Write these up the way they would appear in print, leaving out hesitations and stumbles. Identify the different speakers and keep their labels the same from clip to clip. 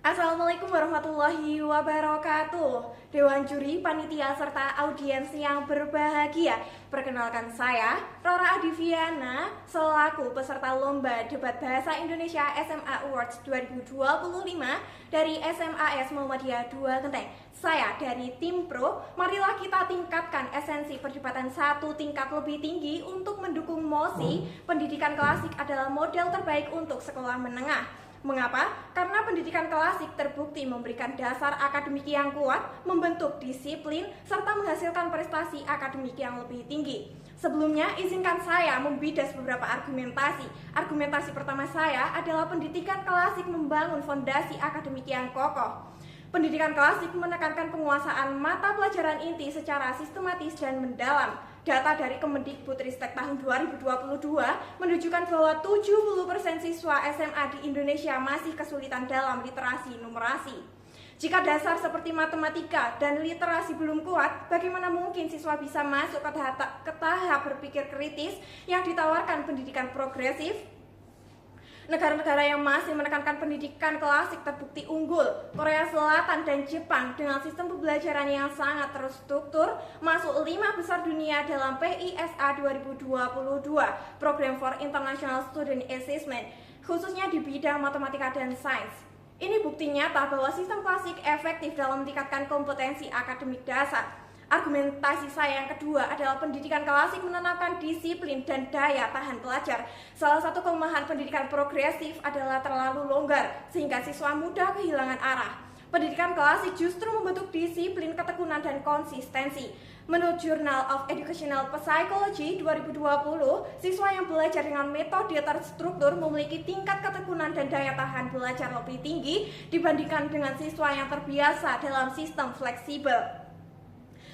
Speaker 1: Assalamualaikum warahmatullahi wabarakatuh. Dewan juri, panitia, serta audiens yang berbahagia. Perkenalkan saya, Rora Adiviana, selaku peserta Lomba Debat Bahasa Indonesia SMA Awards 2025 dari SMAS Muhammadiyah 2 Genteng. Saya dari tim Pro, marilah kita tingkatkan esensi perdebatan satu tingkat lebih tinggi untuk mendukung mosi pendidikan klasik adalah model terbaik untuk sekolah menengah. Mengapa? Karena pendidikan klasik terbukti memberikan dasar akademik yang kuat, membentuk disiplin, serta menghasilkan prestasi akademik yang lebih tinggi. Sebelumnya, izinkan saya membidas beberapa argumentasi. Argumentasi pertama saya adalah pendidikan klasik membangun fondasi akademik yang kokoh. Pendidikan klasik menekankan penguasaan mata pelajaran inti secara sistematis dan mendalam. Data dari Kemendikbudristek tahun 2022 menunjukkan bahwa 70% siswa SMA di Indonesia masih kesulitan dalam literasi numerasi. Jika dasar seperti matematika dan literasi belum kuat, bagaimana mungkin siswa bisa masuk ke tahap berpikir kritis yang ditawarkan pendidikan progresif? Negara-negara yang masih menekankan pendidikan klasik terbukti unggul. Korea Selatan dan Jepang dengan sistem pembelajaran yang sangat terstruktur masuk 5 besar dunia dalam PISA 2022, Program for International Student Assessment, khususnya di bidang matematika dan sains. Ini bukti nyata bahwa sistem klasik efektif dalam meningkatkan kompetensi akademik dasar. Argumentasi saya yang kedua adalah pendidikan klasik menanamkan disiplin dan daya tahan pelajar. Salah satu kelemahan pendidikan progresif adalah terlalu longgar, sehingga siswa mudah kehilangan arah. Pendidikan klasik justru membentuk disiplin, ketekunan, dan konsistensi. Menurut Journal of Educational Psychology 2020, siswa yang belajar dengan metode terstruktur memiliki tingkat ketekunan dan daya tahan belajar lebih tinggi dibandingkan dengan siswa yang terbiasa dalam sistem fleksibel.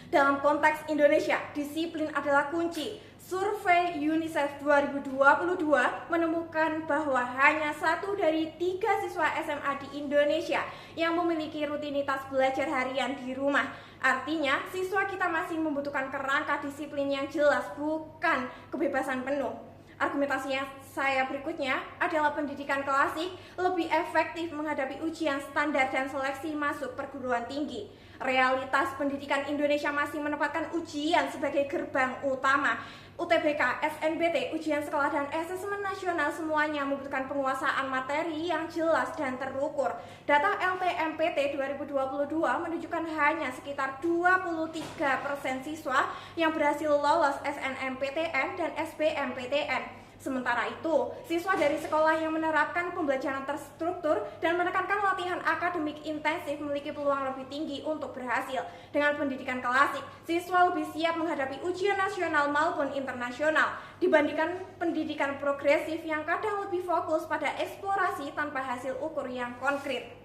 Speaker 1: Dalam konteks Indonesia, disiplin adalah kunci. Survei UNICEF 2022 menemukan bahwa hanya 1 dari 3 siswa SMA di Indonesia yang memiliki rutinitas belajar harian di rumah. Artinya, siswa kita masih membutuhkan kerangka disiplin yang jelas, bukan kebebasan penuh. Argumentasi yang saya berikutnya adalah pendidikan klasik lebih efektif menghadapi ujian standar dan seleksi masuk perguruan tinggi. Realitas pendidikan Indonesia masih menempatkan ujian sebagai gerbang utama. UTBK, SNBT, ujian sekolah, dan asesmen nasional semuanya membutuhkan penguasaan materi yang jelas dan terukur. Data LTMPT 2022 menunjukkan hanya sekitar 23% siswa yang berhasil lolos SNMPTN dan SBMPTN. Sementara itu, siswa dari sekolah yang menerapkan pembelajaran terstruktur dan menekankan latihan akademik intensif memiliki peluang lebih tinggi untuk berhasil. Dengan pendidikan klasik, siswa lebih siap menghadapi ujian nasional maupun internasional dibandingkan pendidikan progresif yang kadang lebih fokus pada eksplorasi tanpa hasil ukur yang konkret.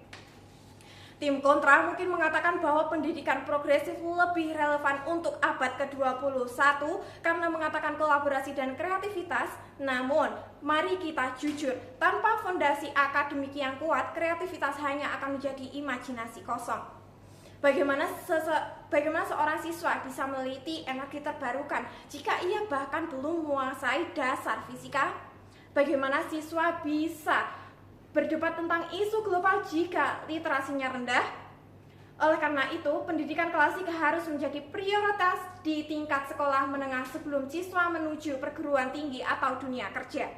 Speaker 1: Tim kontra mungkin mengatakan bahwa pendidikan progresif lebih relevan untuk abad ke-21 karena mengatakan kolaborasi dan kreativitas. Namun, mari kita jujur, tanpa fondasi akademik yang kuat, kreativitas hanya akan menjadi imajinasi kosong. Bagaimana seorang siswa bisa meneliti energi terbarukan jika ia bahkan belum menguasai dasar fisika? Bagaimana siswa bisa berdebat tentang isu global jika literasinya rendah? Oleh karena itu, pendidikan klasik harus menjadi prioritas di tingkat sekolah menengah sebelum siswa menuju perguruan tinggi atau dunia kerja.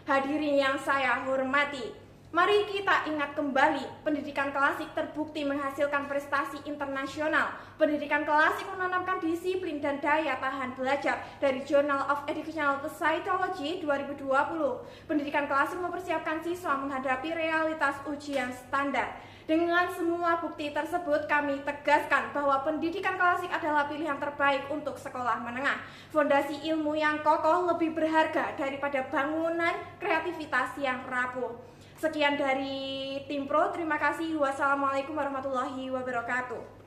Speaker 1: Hadirin yang saya hormati, mari kita ingat kembali, pendidikan klasik terbukti menghasilkan prestasi internasional. Pendidikan klasik menanamkan disiplin dan daya tahan belajar dari Journal of Educational Psychology 2020. Pendidikan klasik mempersiapkan siswa menghadapi realitas ujian standar. Dengan semua bukti tersebut, kami tegaskan bahwa pendidikan klasik adalah pilihan terbaik untuk sekolah menengah. Fondasi ilmu yang kokoh lebih berharga daripada bangunan kreativitas yang rapuh. Sekian dari tim Pro, terima kasih. Wassalamualaikum warahmatullahi wabarakatuh.